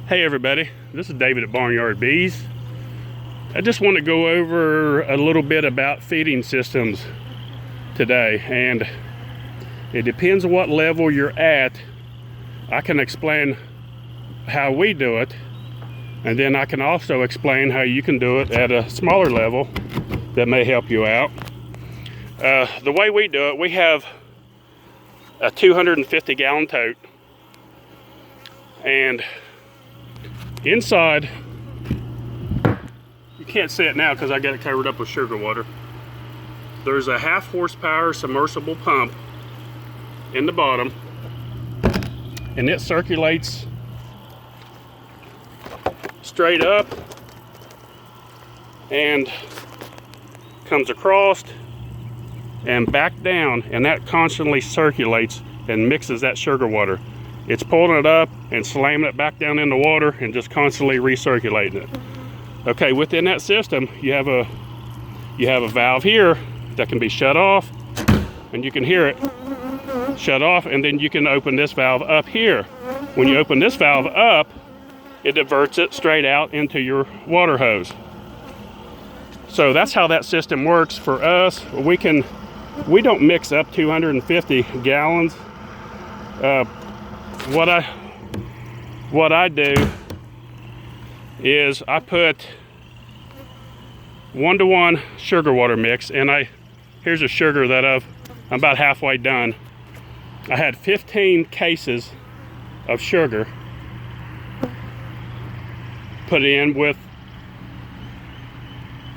Hey everybody, this is David at Barnyard Bees. I just want to go over a little bit about feeding systems today, and it depends on what level you're at. I can explain how we do it, and then I can also explain how you can do it at a smaller level that may help you out. The way we do it, we have a 250 gallon tote, and inside, you can't see it now because I got it covered up with sugar water. There's a 1/2 horsepower submersible pump in the bottom, and it circulates straight up and comes across and back down, and that constantly circulates and mixes that sugar water. It's pulling it up and slamming it back down in the water and just constantly recirculating it. Okay, within that system, you have a valve here that can be shut off, and you can hear it shut off, and then you can open this valve up here. When you open this valve up, it diverts it straight out into your water hose. So that's how that system works for us. We don't mix up 250 gallons. What I do is I put 1-to-1 sugar water mix, and here's a sugar that I'm about halfway done. I had 15 cases of sugar put in with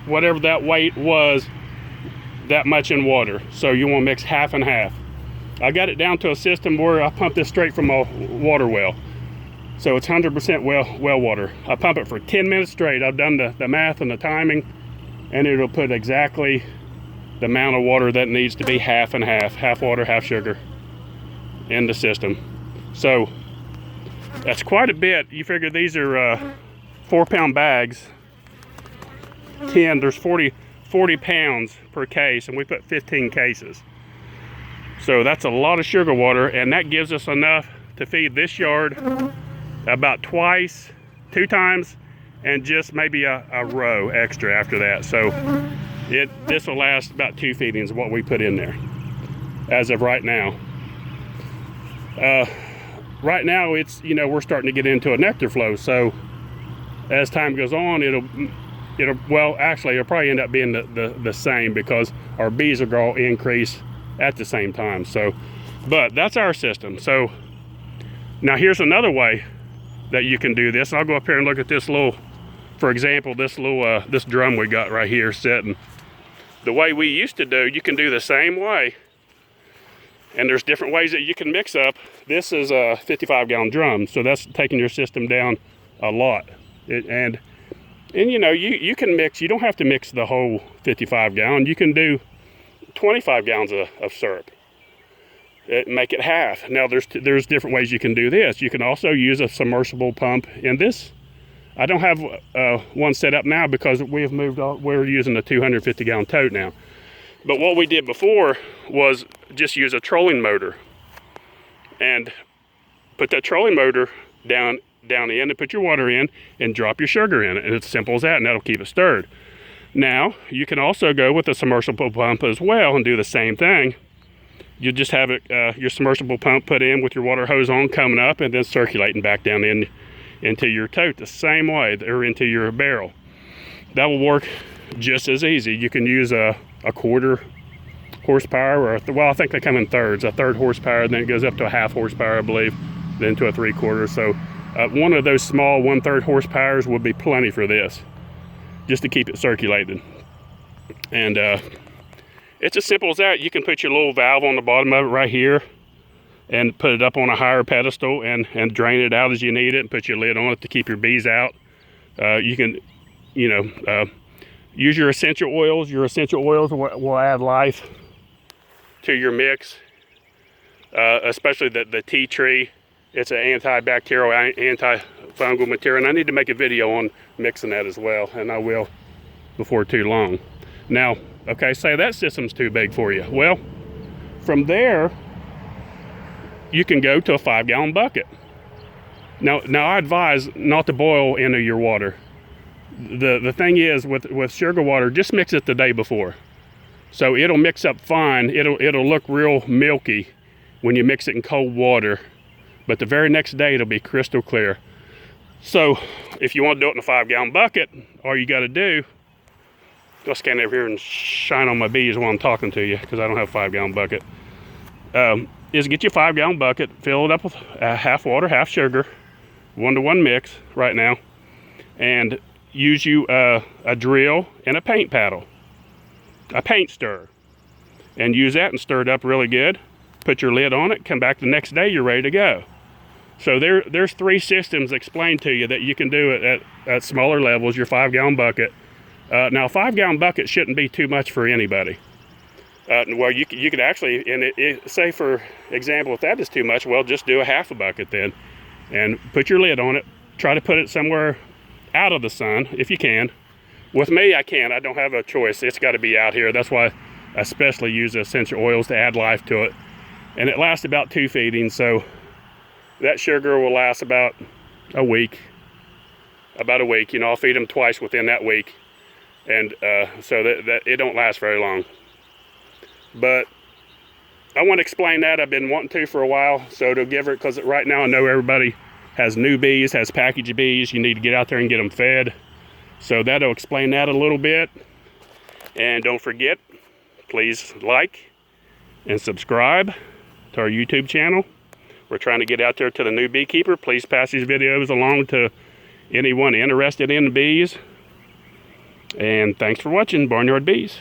whatever that weight was, that much in water. So you want to mix half and half. I got it down to a system where I pump this straight from a water well. So it's 100% well water. I pump it for 10 minutes straight. I've done the math and the timing, and it'll put exactly the amount of water that needs to be half and half water, half sugar in the system. So that's quite a bit. You figure these are 4-pound bags. There's 40 pounds per case, and we put 15 cases. So that's a lot of sugar water, and that gives us enough to feed this yard about 2 times, and just maybe a row extra after that. So this will last about 2 feedings of what we put in there as of right now. Right now it's, we're starting to get into a nectar flow, so as time goes on, it'll probably end up being the same, because our bees will all increase at the same time. So, but that's our system. So now here's another way that you can do this. I'll go up here and look at this little, for example, this drum we got right here sitting. The way we used to do, you can do the same way, and there's different ways that you can mix up. This is a 55-gallon drum, so that's taking your system down a lot. And you can mix. You don't have to mix the whole 55-gallon. You can do 25 gallons of syrup. Make it half. Now there's different ways you can do this. You can also use a submersible pump in this. I don't have one set up now because we have moved on. We're using a 250-gallon tote now. But what we did before was just use a trolling motor and put that trolling motor down in and put your water in and drop your sugar in it, and it's simple as that, and that'll keep it stirred. Now you can also go with a submersible pump as well and do the same thing. You just have it, your submersible pump put in with your water hose on, coming up and then circulating back down into your tote the same way, or into your barrel. That will work just as easy. You can use a 1/4 horsepower, well, I think they come in thirds, a 1/3 horsepower, then it goes up to a 1/2 horsepower, I believe, then to a 3/4. So one of those small 1/3 horsepowers would be plenty for this, just to keep it circulating. And it's as simple as that. You can put your little valve on the bottom of it right here and put it up on a higher pedestal and drain it out as you need it, and put your lid on it to keep your bees out. You can use your essential oils. Your essential oils will add life to your mix, especially the tea tree. It's an antibacterial, antifungal material, and I need to make a video on mixing that as well, and I will before too long. Now, okay, say that system's too big for you. Well, from there, you can go to a 5-gallon bucket. Now I advise not to boil any of your water. The thing is with sugar water, just mix it the day before. So it'll mix up fine. It'll look real milky when you mix it in cold water, but the very next day it'll be crystal clear. So if you want to do it in a 5-gallon bucket, all you got to do, go stand over here and shine on my bees while I'm talking to you, because I don't have a 5-gallon bucket, is get you a 5-gallon bucket, fill it up with half water, half sugar, 1-to-1 mix right now, and use you a drill and a paint paddle, a paint stirrer, and use that and stir it up really good. Put your lid on it, come back the next day, you're ready to go. So there's 3 systems explained to you that you can do it at smaller levels, your 5-gallon bucket. Now, a 5-gallon bucket shouldn't be too much for anybody. Well, you could actually, and say for example, if that is too much, well, just do a half a bucket then, and put your lid on it. Try to put it somewhere out of the sun if you can. With me, I can't. I don't have a choice. It's got to be out here. That's why I especially use essential oils to add life to it. And it lasts about 2 feedings, so that sugar will last about a week. You know, I'll feed them twice within that week, and so that it don't last very long. But I want to explain that. I've been wanting to for a while, so to give her, because right now I know everybody has new bees, has packaged bees. You need to get out there and get them fed. So that'll explain that a little bit. And don't forget, please like and subscribe to our YouTube channel. We're trying to get out there to the new beekeeper. Please pass these videos along to anyone interested in the bees. And thanks for watching Barnyard Bees.